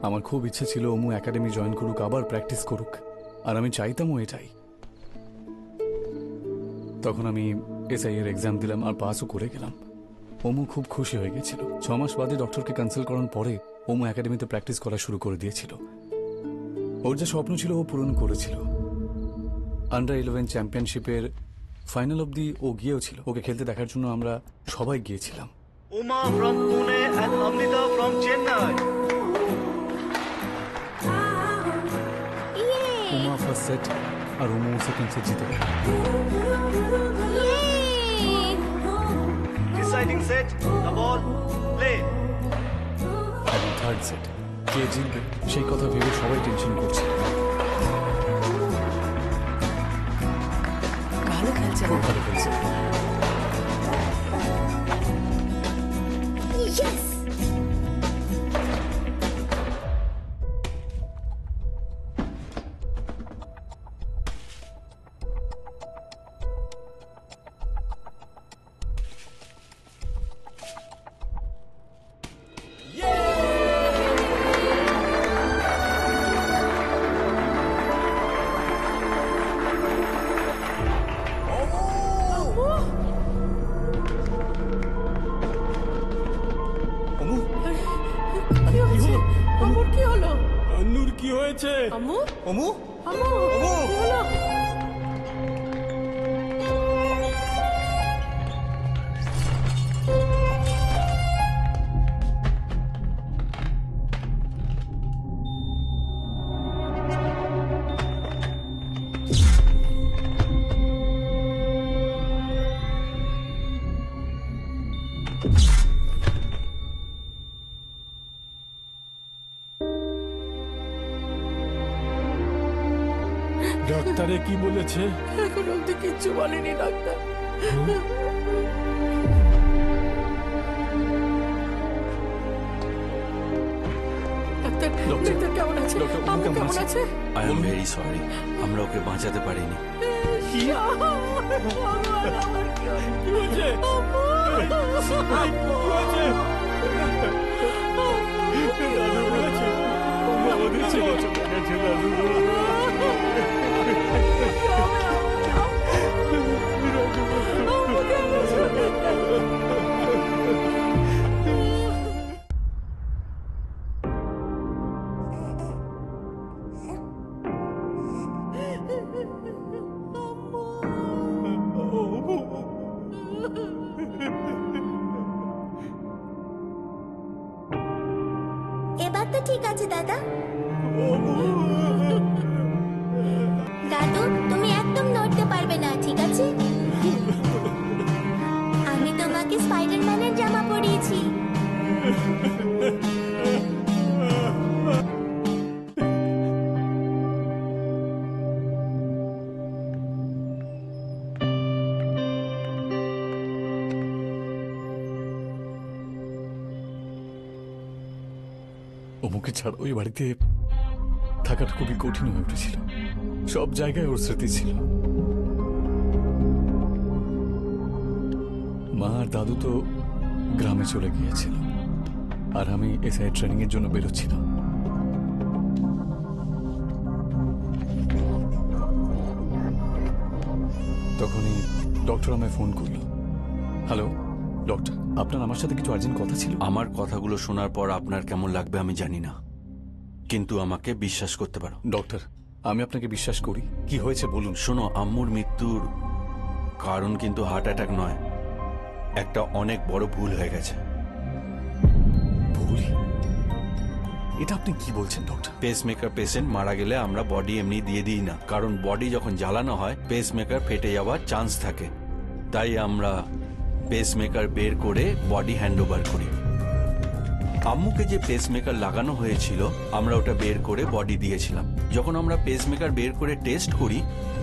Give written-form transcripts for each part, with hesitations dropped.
আমার খুব ইচ্ছে ছিল ওমু একাডেমি জয়েন করুক, আবার প্র্যাকটিস করুক, আর আমি চাইতামও এটাই। তখন আমি এসআই এর এক্সাম দিলাম আর পাসও করে গেলাম। ওমু খুব খুশি হয়ে গেছিল। 6 মাস বাদে ডক্টরকে কনসাল্ট করার পরে ওমু একাডেমিতে প্র্যাকটিস করা শুরু করে দিয়েছিল। ওর যে স্বপ্ন ছিল ও পূরণ করেছিল। আন্ডার 11 চ্যাম্পিয়নশিপের ফাইনাল অবধি ও গিয়েও ছিল। ওকে খেলতে দেখার জন্য আমরা সবাই গিয়েছিলাম। Uma from Pune and Amrita from Chennai. Uma first set আর ওমু সেকেন্ড সেট জিতে গেল। Deciding set, the ball, play. এবং থার্ড সেট কে জিতবে সেই কথা ভেবে সবাই টেনশন করছে। ভালো খেলছে। খুব ভালো খেলছে। আম্মু ওমু আম্মু ওমু কি হলো? ডাক্তারে কি বলেছে? এখন অব্দি কিচ্ছু বলেনি ডাক্তার। ডাক্তার ডাক্তার কেমন আছে? আম্মু কেমন আছে? আই এম ভেরি সরি, আমরা ওকে বাঁচাতে পারিনি। এবার তো ঠিক আছে দাদা। দাদু তুমি একদম নড়তে পারবে না, ঠিক আছে? আমি তোমাকে স্পাইডারম্যানের জামা পরিয়েছি। ওমুকে ছাড়া ওই বাড়িতে থাকাটা খুবই কঠিন হয়ে উঠেছিল। সব জায়গায় ওর স্মৃতি ছিল। মা আর দাদু তো গ্রামে চলে গিয়েছিল, আর আমি এসআই ট্রেনিং এর জন্য বেরোচ্ছিলাম। তখনই ডক্টর আমায় ফোন করলো। হ্যালো ডক্টর, আপনার আমার সাথে কিছু আর্জেন্ট কথা ছিল। আমার কথাগুলো শোনার পর আপনার কেমন লাগবে আমি জানি না, কিন্তু আমাকে বিশ্বাস করতে পারো। ডক্টর, আমি আপনাকে বিশ্বাস করি। কি হয়েছে বলুন। শোনো, আম্মুর মৃত্যুর কারণ কিন্তু হার্ট অ্যাটাক নয়, একটা অনেক বড় ভুল হয়ে গেছে। ভুল? এটা আপনি কি বলছেন ডক্টর? পেসমেকার পেশেন্ট মারা গেলে আমরা বডি এমনি দিয়ে দিই না, কারণ বডি যখন জ্বালানো হয় পেসমেকার ফেটে যাওয়ার চান্স থাকে। তাই আমরা পেসমেকার বের করে বডি হ্যান্ডওভার করি। আম্মুকে যে পেসমেকার লাগানো হয়েছিল আমরা ওটা বের করে বডি দিয়েছিলাম। যখন আমরা পেসমেকার বের করে টেস্ট করি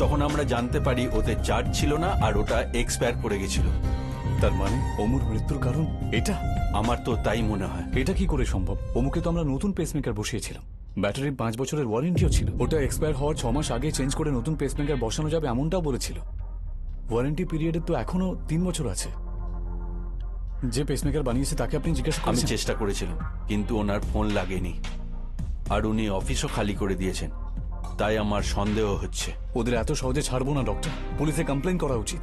তখন আমরা জানতে পারি ওতে চার্জ ছিল না আর ওটা এক্সপায়ার করে গেছিল। তার মানে ওমুর মৃত্যুর কারণ এটা? আমার তো তাই মনে হয়। এটা কি করে সম্ভব? ওমুকে তো আমরা নতুন পেসমেকার বসিয়েছিলাম, ব্যাটারির 5 বছরের ওয়ারেন্টিও ছিল। ওটা এক্সপায়ার হওয়ার 6 মাস আগে চেঞ্জ করে নতুন পেসমেকার বসানো যাবে এমনটাও বলেছিল। ওয়ারেন্টি পিরিয়ডের তো এখনো 3 বছর আছে। যে পেসমেকার বানিয়েছে তাকে আপনি জিজ্ঞাসা আমি করেছেন? চেষ্টা করেছিলাম কিন্তু ওনার ফোন লাগেনি। আর উনি অফিসও খালি করে দিয়েছেন, তাই আমার সন্দেহ হচ্ছে। ওদের এত সহজে ছাড়বো না ডক্টর, পুলিশে কমপ্লেন করা উচিত।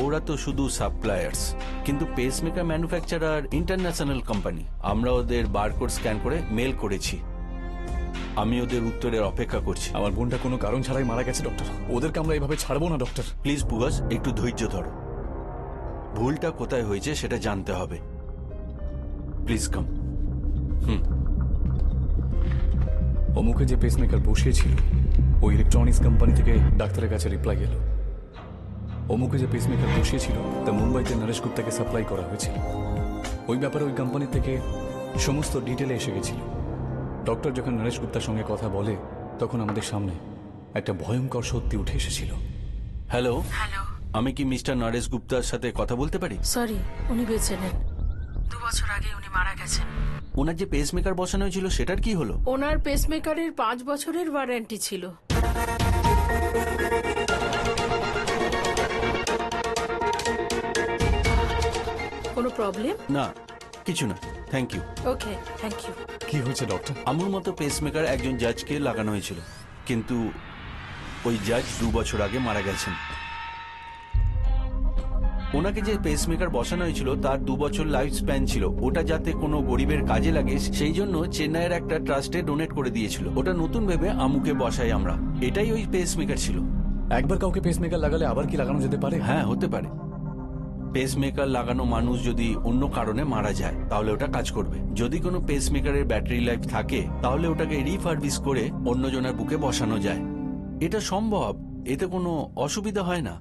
ওরা তো শুধু সাপ্লায়ার্স, কিন্তু পেসমেকার ম্যানুফ্যাকচারার ইন্টারন্যাশনাল কোম্পানি। আমরা ওদের বারকোড স্ক্যান করে মেল করেছি। আমি ওদের উত্তরের অপেক্ষা করছি। আমার বোনটা কোনো কারণ ছাড়াই মারা গেছে ডক্টর, ওদেরকে আমরা এভাবে ছাড়বো না ডক্টর। প্লিজ পুগাস, একটু ধৈর্য ধরো। ভুলটা কোথায় হয়েছে সেটা জানতে হবে। Please come. অমুকে যে পেসমেকার বসিয়েছিল, ওই ইলেকট্রনিক্স কোম্পানি থেকে ডাক্তারের কাছে রিপ্লাই এলো। অমুকে যে পেসমেকার বসিয়েছিল তা মুম্বাইতে নরেশ গুপ্তাকে সাপ্লাই করা হয়েছিল। ওই ব্যাপারে ওই কোম্পানি থেকে সমস্ত ডিটেলে এসে গেছিল। ডক্টর যখন নরেশ গুপ্তার সঙ্গে কথা বলে, তখন আমাদের সামনে একটা ভয়ঙ্কর সত্যি উঠে এসেছিল। হ্যালো, হ্যালো, আমি কি মিস্টার নরেশ গুপ্তার সাথে কথা বলতে পারি? সরি, উনি বেঁচে নেন। 2 বছর আগে উনি মারা গেছেন। ওনার যে পেসমেকার বসানো হয়েছিল সেটার কি হলো? ওনার পেসমেকারের 5 বছরের ওয়ারেন্টি ছিল। কোনো প্রবলেম? না, কিছু না, thank you. Okay, thank you. কি হয়েছে ডক্টর? আমার মতো পেসমেকার একজন জাজকে লাগানো হয়েছিল, কিন্তু ওই জাজ 2 বছর আগে মারা গেছেন। ওনাকে যে পেসমেকার বসানো হয়েছিল তার 2 বছর লাইফ স্প্যান ছিল। ওটা যাতে কোনো গরিবের কাজে লাগে সেই জন্য চেন্নাইয়ের একটা ট্রাস্টে ডোনেট করে দিয়েছিল। ওটা নতুন ভেবে আমুকে বসাই আমরা। এটাই ওই পেসমেকার ছিল। একবার কাউকে পেসমেকার লাগালে আবার কি লাগানো যেতে পারে? হ্যাঁ, হতে পারে। পেসমেকার লাগানো মানুষ যদি অন্য কারণে মারা যায় তাহলে ওটা কাজ করবে। যদি কোনো পেসমেকারের ব্যাটারি লাইফ থাকে তাহলে ওটাকে রিফারবিশ করে অন্যজনের বুকে বসানো যায়। এটা সম্ভব, এতে কোনো অসুবিধা হয় না।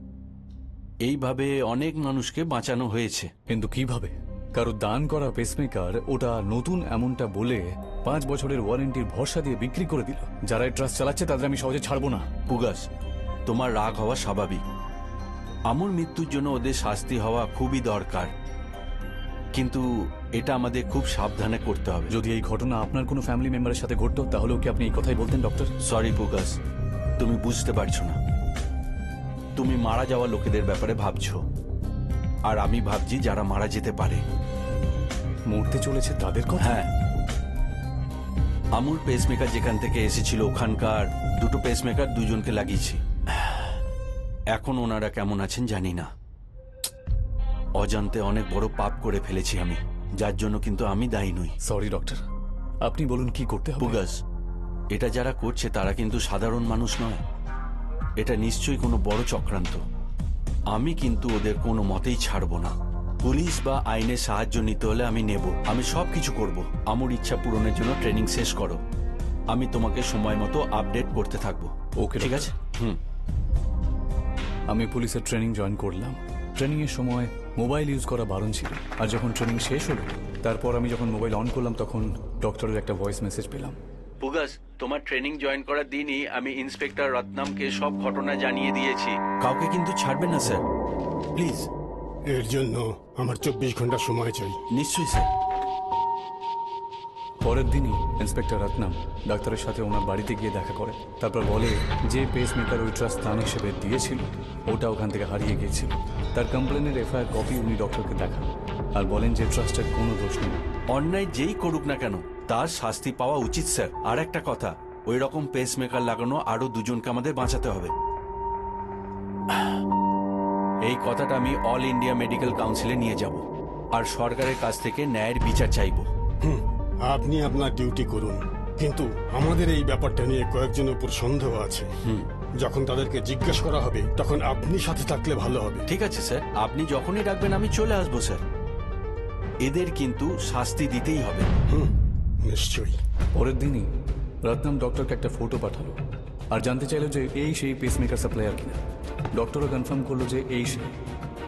এইভাবে অনেক মানুষকে বাঁচানো হয়েছে। কিন্তু কিভাবে? কারো দান করা পেসমেকার ওটা নতুন এমনটা বলে 5 বছরের ওয়ারেন্টির ভরসা দিয়ে বিক্রি করে দিল। যারা এই ট্রাস্ট চালাচ্ছে তাদের আমি সহজে ছাড়বো না। পুগাস, তোমার রাগ হওয়া স্বাভাবিক। আমুর মৃত্যুর জন্য ওদের শাস্তি হওয়া খুবই দরকার, কিন্তু এটা আমাদের খুব সাবধানে করতে হবে। যদি এই ঘটনা আপনার কোনো ফ্যামিলি মেম্বারের সাথে ঘটতো তাহলেও কি আপনি এই কথাই বলতেন ডক্টর? সরি পুগাস, তুমি বুঝতে পারছো না। তুমি মারা যাওয়া লোকেদের ব্যাপারে ভাবছো, আর আমি ভাবছি যারা মারা যেতে পারে। মরতে চলেছে তাদের কথা? হ্যাঁ, আমুর পেসমেকার যেখান থেকে এসেছিল ওখানকার 2টো পেসমেকার 2জনকে লাগিয়েছি। এখন ওনারা কেমন আছেন জানি না। অজান্তে অনেক বড় পাপ করে ফেলেছি আমি, যার জন্য কিন্তু আমি দায়ী নই। সরি ডক্টর, আপনি বলুন কি করতে হবে? পুগাস, এটা যারা করছে তারা কিন্তু সাধারণ মানুষ নয়। এটা নিশ্চয়ই কোনো বড় চক্রান্ত। আমি কিন্তু ওদের কোনো মতেই ছাড়বো না। পুলিশ বা আইনের সাহায্য নিতে হলে আমি নেব। আমি সবকিছু করব। আমার ইচ্ছা পূরণের জন্য ট্রেনিং শেষ করো। আমি তোমাকে সময় মতো আপডেট করতে থাকবো। ওকে, ঠিক আছে? আমি পুলিশের ট্রেনিং জয়েন করলাম। ট্রেনিং এর সময় মোবাইল ইউজ করা বারণ ছিল, আর যখন ট্রেনিং শেষ হলো তারপর আমি যখন মোবাইল অন করলাম তখন ডক্টরের একটা ভয়েস মেসেজ পেলাম। পুগাস, তোমার ট্রেনিং জয়েন করার দিনই আমি ইন্সপেক্টর রত্নামকে সব ঘটনা জানিয়ে দিয়েছি। কাউকে কিন্তু ছাড়বেন না স্যার, প্লিজ। এর জন্য আমার 24 ঘন্টা সময় চাই। নিশ্চয়ই স্যার। পরের দিনই ইন্সপেক্টর রত্নাম ডাক্তারের সাথে ওনার বাড়িতে গিয়ে দেখা করে। তারপর বলে যে পেসমেকার ওই ট্রাস্ট দান হিসেবে দিয়েছিল ওটা ওখান থেকে হারিয়ে গিয়েছিল। তার কমপ্লেনের এফআইআর কপি উনি ডক্টরকে দেখান আর বলেন যে ট্রাস্টের কোনো দোষ নেই। অন্যায় যেই করুক না কেন তার শাস্তি পাওয়া উচিত স্যার। আর একটা কথা, ওই রকম পেসমেকার লাগানো আরো 2জনকে আমাদের বাঁচাতে হবে। এই কথাটা আমি অল ইন্ডিয়া মেডিকেল কাউন্সিলে নিয়ে যাব, আর সরকারের কাছ থেকে ন্যায়ের বিচার চাইব। আপনি আপনার ডিউটি করুন, কিন্তু আমাদের এই ব্যাপারটা নিয়ে কয়েকজনের উপর সন্দেহ আছে। যখন তাদেরকে জিজ্ঞেস করা হবে তখন আপনি সাথে থাকলে ভালো হবে। ঠিক আছে স্যার, আপনি যখনই ডাকবেন আমি চলে আসবো স্যার। এদের কিন্তু শাস্তি দিতেই হবে। নিশ্চয়ই। পরের দিনই রত্নাম ডক্টরকে একটা ফটো পাঠালো আর জানতে চাইলো যে এই সেই পেসমেকার সাপ্লায়ার কিনা। ডক্টরও কনফার্ম করলো যে এই সেই।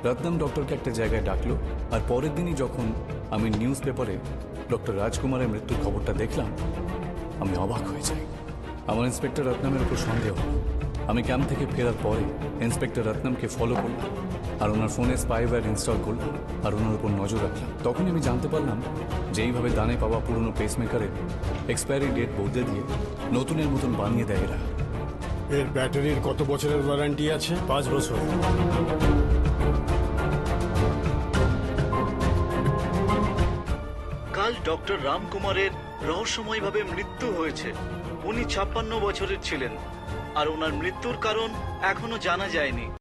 রত্নাম ডক্টরকে একটা জায়গায় ডাকলো, আর পরের দিনই যখন আমি নিউজ পেপারে ডক্টর রাজকুমারের মৃত্যুর খবরটা দেখলাম আমি অবাক হয়ে যাই। আমার ইন্সপেক্টর রত্নামের উপর সন্দেহ হলো। আমি ক্যাম্প থেকে ফেরার পরে ইন্সপেক্টর রত্নামকে ফলো করলাম আর ওনার ফোনে স্পাইওয়্যার ইনস্টল করলাম আর ওনার উপর নজর রাখলাম। তখনই আমি জানতে পারলাম যে এইভাবে দানে পাওয়া পুরনো পেসমেকারের এক্সপায়ারি ডেট বদলে দিয়ে নতুনের মতন বানিয়ে দেয় এরা। এর ব্যাটারির কত বছরের ওয়ারেন্টি আছে? 5 বছর। কাল ডক্টর রামকুমারের রহস্যময়ভাবে মৃত্যু হয়েছে। উনি 56 বছরের ছিলেন আর ওনার মৃত্যুর কারণ এখনো জানা যায়নি।